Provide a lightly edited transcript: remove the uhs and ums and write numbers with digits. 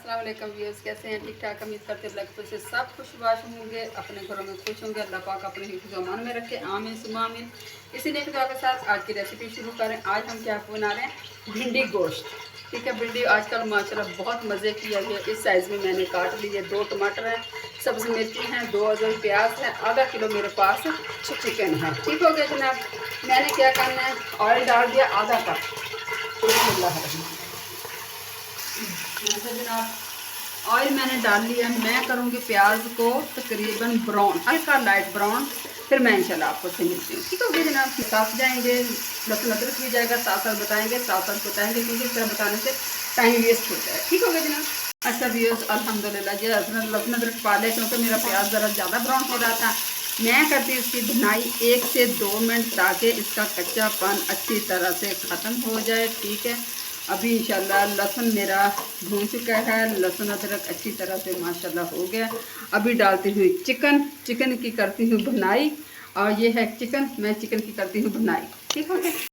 अस्सलाम वालेकुम व्यूअर्स, कैसे हैं? ठीक ठाक। उम्मीद करते हैं अल्लाह से सब खुशबाश होंगे, अपने घरों में खुश होंगे। अल्लाह पाक अपने हिफ्ज़ व अमान में रखे, आमीन सुम्मा आमीन। इसी नेक दुआ के साथ आज की रेसिपी शुरू करें। आज हम क्या बना रहे हैं? भिंडी गोश्त। ठीक है, भिंडी आजकल माशाल्लाह बहुत मज़े की है। इस साइज़ में मैंने काट ली है। 2 टमाटर हैं, सब्ज़ी मिर्ची हैं, 2 अदर प्याज हैं, आधा किलो मेरे पास चिकन है। ठीक हो गया जनाब। मैंने क्या करना है, ऑयल डाल दिया आधा कप। जनाब ऑयल मैंने डाल लिया। मैं करूँगी प्याज को तकरीबन ब्राउन, हल्का लाइट ब्राउन, फिर मैं इंशाल्लाह आपको से मिलती हूँ। ठीक हो गया जनाब। साथ जाएंगे, लहसुन अदरक भी जाएगा, साथ साथ बताएंगे, क्योंकि इस तरह बताने से टाइम वेस्ट होता है। ठीक हो गया जनाब। अच्छा व्यूअर्स, अल्हम्दुलिल्लाह जी लहसुन अदरक पा ले, क्योंकि मेरा प्याज ज़रा ज़्यादा ब्राउन हो रहा था। मैं करती हूँ इसकी भुनाई 1 से 2 मिनट, ताकि इसका कच्चापन अच्छी तरह से ख़त्म हो जाए। ठीक है, अभी इंशाल्लाह लहसुन मेरा भून चुका है, लहसुन अदरक अच्छी तरह से माशाल्लाह हो गया। अभी डालती हूँ चिकन की करती हूँ भुनाई, और ये है चिकन, मैं चिकन की करती हूँ भुनाई। ठीक हो गया।